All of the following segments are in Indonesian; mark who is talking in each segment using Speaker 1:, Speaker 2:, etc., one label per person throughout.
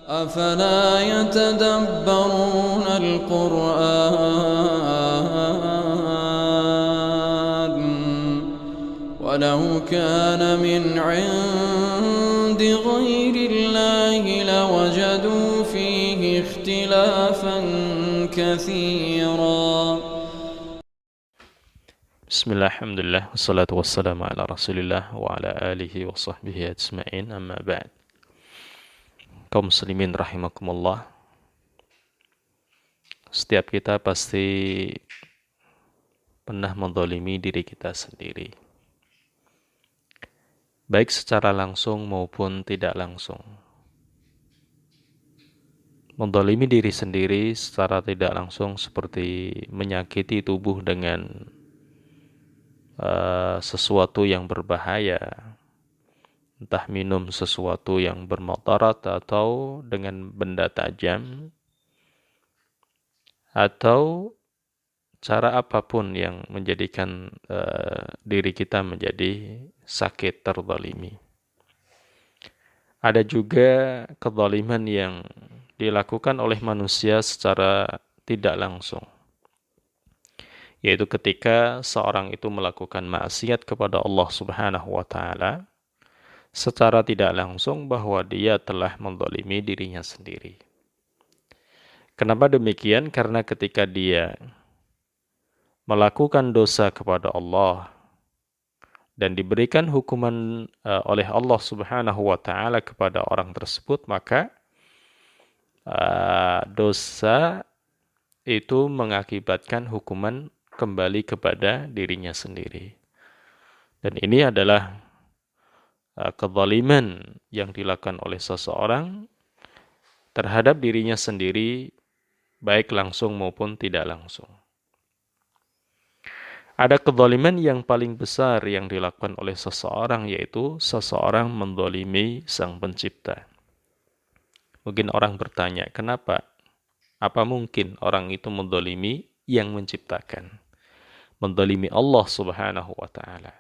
Speaker 1: أفلا يتدبرون القرآن ولو كان من عند غير الله لوجدوا فيه اختلافا كثيرا.
Speaker 2: Bismillah, alhamdulillah, wassalatu wassalamu ala rasulillah wa ala alihi wa sahbihi ajma'in, amma ba'd. Kaum muslimin rahimakumullah, setiap kita pasti pernah menzalimi diri kita sendiri, baik secara langsung maupun tidak langsung. Menzalimi diri sendiri secara tidak langsung seperti menyakiti tubuh dengan sesuatu yang berbahaya, entah minum sesuatu yang bermudarat atau dengan benda tajam, atau cara apapun yang menjadikan diri kita menjadi sakit, terzalimi. Ada juga kezaliman yang dilakukan oleh manusia secara tidak langsung, yaitu ketika seorang itu melakukan maksiat kepada Allah Subhanahu wa taala secara tidak langsung, bahwa dia telah menzalimi dirinya sendiri. Kenapa demikian? Karena ketika dia melakukan dosa kepada Allah dan diberikan hukuman oleh Allah Subhanahu wa taala kepada orang tersebut, maka dosa itu mengakibatkan hukuman kembali kepada dirinya sendiri. Dan ini adalah kezaliman yang dilakukan oleh seseorang terhadap dirinya sendiri, baik langsung maupun tidak langsung. Ada kezaliman yang paling besar yang dilakukan oleh seseorang, yaitu seseorang menzalimi Sang Pencipta. Mungkin orang bertanya, kenapa? Apa mungkin orang itu menzalimi yang menciptakan? Menzalimi Allah Subhanahu wa taala?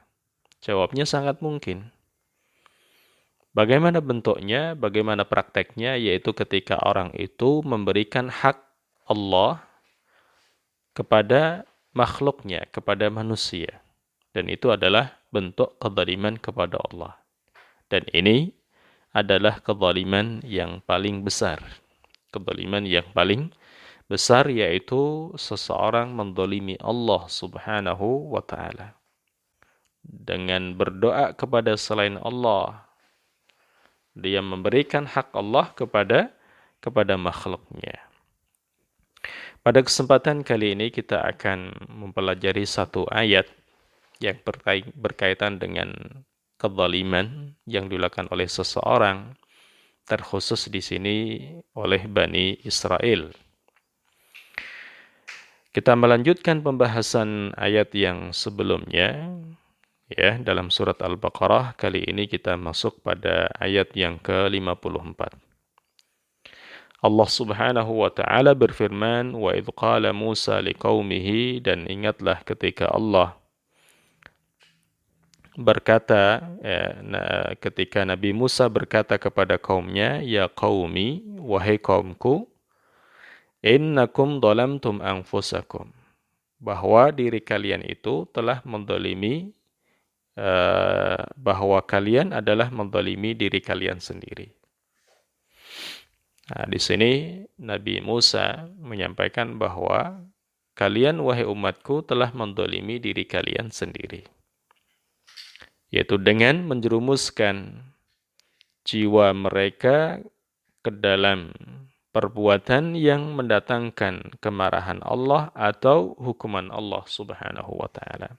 Speaker 2: Jawabnya sangat mungkin. Bagaimana bentuknya, bagaimana prakteknya, yaitu ketika orang itu memberikan hak Allah kepada makhluknya, kepada manusia. Dan itu adalah bentuk kezaliman kepada Allah. Dan ini adalah kezaliman yang paling besar. Kezaliman yang paling besar, yaitu seseorang menzalimi Allah Subhanahu wa taala dengan berdoa kepada selain Allah. Dia memberikan hak Allah kepada makhluknya. Pada kesempatan kali ini kita akan mempelajari satu ayat yang berkaitan dengan kezaliman yang dilakukan oleh seseorang, terkhusus di sini oleh Bani Israel. Kita melanjutkan pembahasan ayat yang sebelumnya, ya, dalam surat Al-Baqarah. Kali ini kita masuk pada ayat yang ke-54. Allah Subhanahu wa taala berfirman, "Wa idz qala Musa liqaumihi," dan ingatlah ketika Allah berkata, ketika Nabi Musa berkata kepada kaumnya, "Ya qaumi, wahai kaumku, innakum dhalamtum anfusakum," bahwa diri kalian itu telah menzalimi, bahwa kalian adalah menzalimi diri kalian sendiri. Nah, di sini Nabi Musa menyampaikan bahwa kalian, wahai umatku, telah menzalimi diri kalian sendiri, yaitu dengan menjerumuskan jiwa mereka ke dalam perbuatan yang mendatangkan kemarahan Allah atau hukuman Allah Subhanahu wa taala.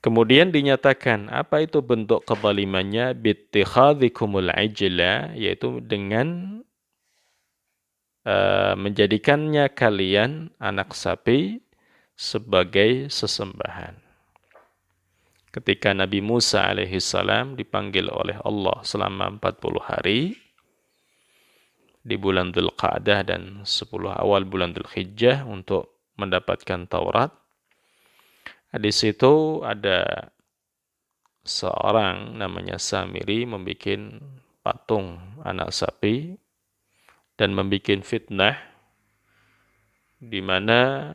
Speaker 2: Kemudian dinyatakan apa itu bentuk kezalimannya, bittikhadhikumul ijla, yaitu dengan menjadikannya kalian anak sapi sebagai sesembahan. Ketika Nabi Musa alaihissalam dipanggil oleh Allah selama 40 hari di bulan Dzulqa'dah dan 10 awal bulan Dzulhijjah untuk mendapatkan Taurat, di situ ada seorang namanya Samiri membuat patung anak sapi dan membuat fitnah di mana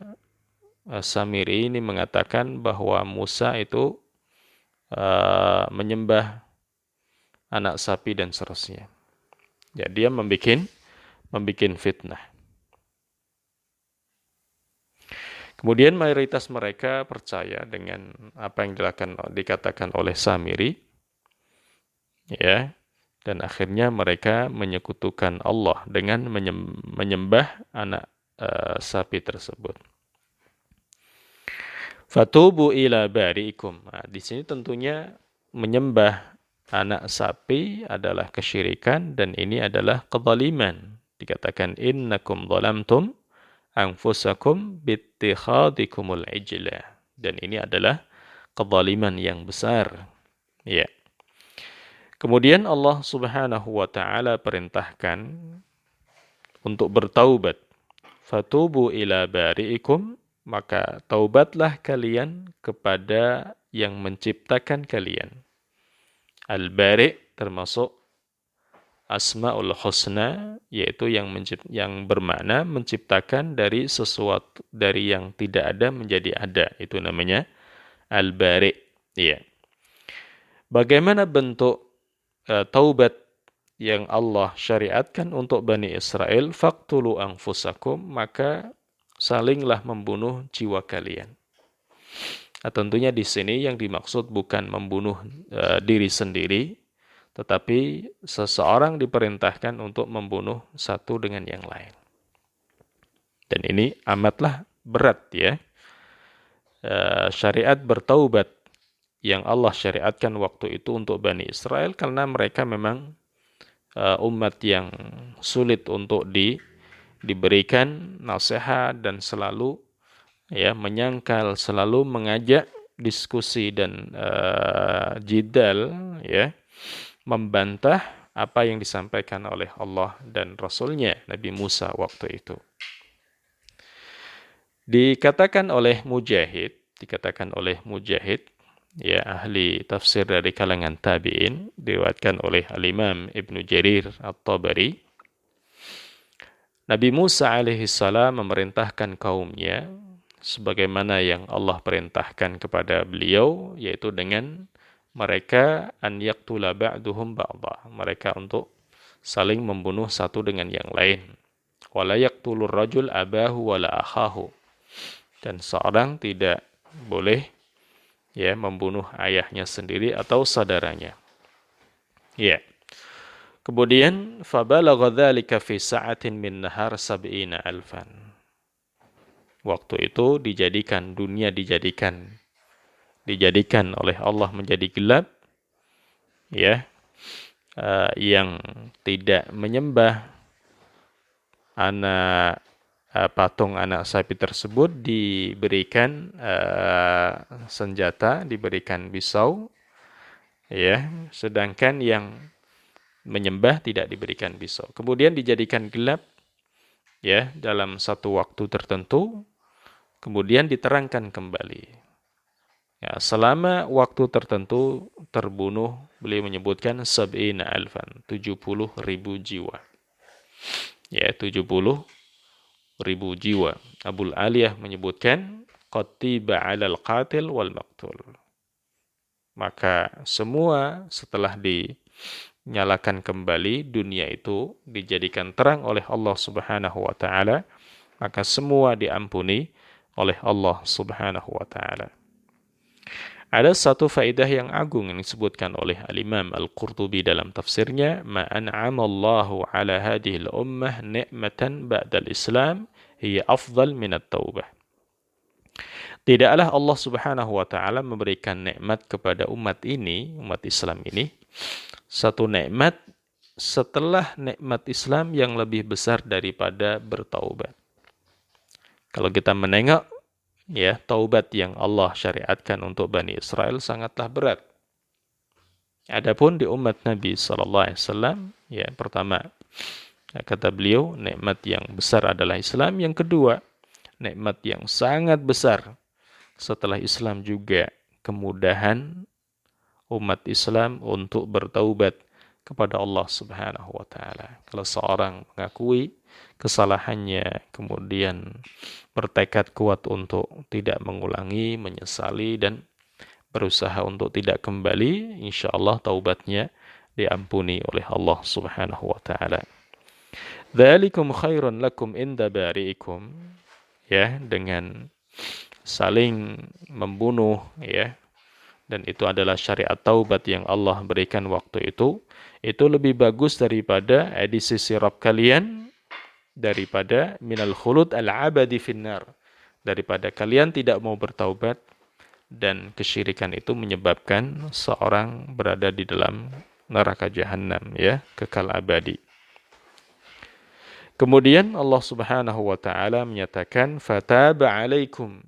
Speaker 2: Samiri ini mengatakan bahwa Musa itu menyembah anak sapi dan seterusnya. Ya, dia membuat fitnah. Kemudian mayoritas mereka percaya dengan apa yang dikatakan oleh Samiri, ya, dan akhirnya mereka menyekutukan Allah dengan menyembah anak sapi tersebut. Fatubu ila bari'ikum. Nah, di sini tentunya menyembah anak sapi adalah kesyirikan dan ini adalah kezaliman. Dikatakan innakum zalamtum anfusakum bittikhadikumul ijla. Dan ini adalah kezaliman yang besar. Ya. Kemudian Allah Subhanahu wa taala perintahkan untuk bertaubat. Fatubu ila bari'ikum, maka taubatlah kalian kepada yang menciptakan kalian. Al-Bari' termasuk Asmaul Husna, yaitu yang bermakna menciptakan dari sesuatu, dari yang tidak ada menjadi ada. Itu namanya Al-Bari'. Ya. Bagaimana bentuk taubat yang Allah syariatkan untuk Bani Israel? Faqtulu anfusakum, maka salinglah membunuh jiwa kalian. Nah, tentunya di sini yang dimaksud bukan membunuh diri sendiri, tetapi seseorang diperintahkan untuk membunuh satu dengan yang lain. Dan ini amatlah berat ya. Syariat bertaubat yang Allah syariatkan waktu itu untuk Bani Israel karena mereka memang umat yang sulit untuk diberikan nasihat dan selalu ya menyangkal, selalu mengajak diskusi dan jidal, ya, membantah apa yang disampaikan oleh Allah dan Rasulnya Nabi Musa waktu itu. Dikatakan oleh Mujahid, ya, ahli tafsir dari kalangan tabi'in, diriwayatkan oleh Al-Imam Ibnu Jarir At-Tabari, Nabi Musa alaihissalam memerintahkan kaumnya sebagaimana yang Allah perintahkan kepada beliau, yaitu dengan mereka an yaqtula ba'duhum ba'dha, mereka untuk saling membunuh satu dengan yang lain. Wala yaqtulur rajul abahu wala akhahu, dan seorang tidak boleh ya membunuh ayahnya sendiri atau saudaranya. Ya. Kemudian fabalagha dzalika fi sa'atin min nahar 70,000. Waktu itu dunia dijadikan oleh Allah menjadi gelap, ya, yang tidak menyembah patung anak sapi tersebut diberikan senjata, diberikan pisau, ya, sedangkan yang menyembah tidak diberikan pisau. Kemudian dijadikan gelap, ya, dalam satu waktu tertentu, kemudian diterangkan kembali. Ya, selama waktu tertentu terbunuh, beliau menyebutkan 70,000 jiwa. Ya, 70,000 jiwa. Abul Aliyah menyebutkan qatiba 'alal qatil wal maqtul. Maka semua setelah dinyalakan kembali, dunia itu dijadikan terang oleh Allah Subhanahu wa taala, maka semua diampuni oleh Allah Subhanahu wa taala. Ada satu faedah yang agung yang disebutkan oleh Al-Imam Al-Qurtubi dalam tafsirnya, ma an'ama Allahu 'ala hadhihi al-ummah ni'matan ba'da al-Islam hiya afdal min at-taubah. Tidaklah Allah Subhanahu wa taala memberikan nikmat kepada umat Islam ini, satu nikmat setelah nikmat Islam yang lebih besar daripada bertaubat. Kalau kita menengok, ya, taubat yang Allah syariatkan untuk Bani Israel sangatlah berat. Adapun di umat Nabi SAW, ya, pertama, kata beliau, nikmat yang besar adalah Islam. Yang kedua, nikmat yang sangat besar setelah Islam juga kemudahan umat Islam untuk bertaubat kepada Allah Subhanahu wa taala. Kalau seorang mengakui kesalahannya, kemudian bertekad kuat untuk tidak mengulangi, menyesali dan berusaha untuk tidak kembali, insyaallah taubatnya diampuni oleh Allah Subhanahu wa taala. Dzalikum khairun lakum inda bari'ikum, ya, dengan saling membunuh, ya, dan itu adalah syariat taubat yang Allah berikan waktu itu lebih bagus daripada di sisi Rabb kalian, daripada minal khulud al-abadi finnar, daripada kalian tidak mau bertaubat dan kesyirikan itu menyebabkan seorang berada di dalam neraka jahanam, ya, kekal abadi. Kemudian Allah Subhanahu wa taala menyatakan fataba alaikum.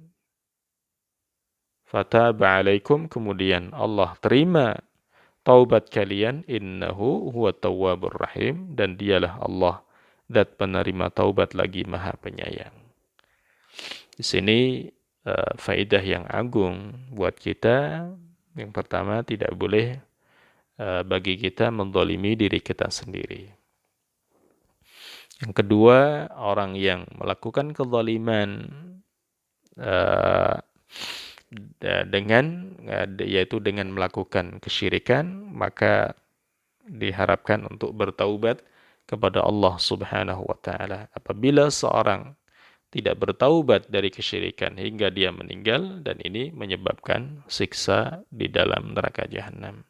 Speaker 2: Fataba alaikum, kemudian Allah terima taubat kalian, innahu huwa tawwabur rahim, dan dialah Allah zat penerima taubat lagi maha penyayang. Di sini faedah yang agung buat kita. Yang pertama, tidak boleh bagi kita menzalimi diri kita sendiri. Yang kedua, orang yang melakukan kezaliman yaitu dengan melakukan kesyirikan, maka diharapkan untuk bertaubat kepada Allah Subhanahu wa taala. Apabila seorang tidak bertaubat dari kesyirikan hingga dia meninggal, dan ini menyebabkan siksa di dalam neraka jahanam.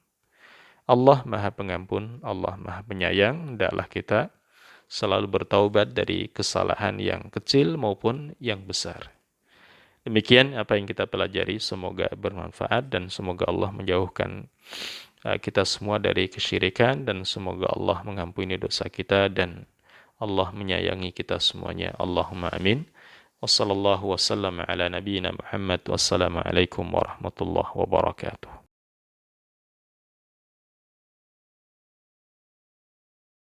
Speaker 2: Allah Maha Pengampun, Allah Maha Penyayang, hendaklah kita selalu bertaubat dari kesalahan yang kecil maupun yang besar. Demikian apa yang kita pelajari, semoga bermanfaat dan semoga Allah menjauhkan kita semua dari kesyirikan, dan semoga Allah mengampuni dosa kita dan Allah menyayangi kita semuanya. Allahumma amin. Wassallallahu wasallam ala nabiyyina Muhammad. Wassalamualaikum warahmatullahi wabarakatuh.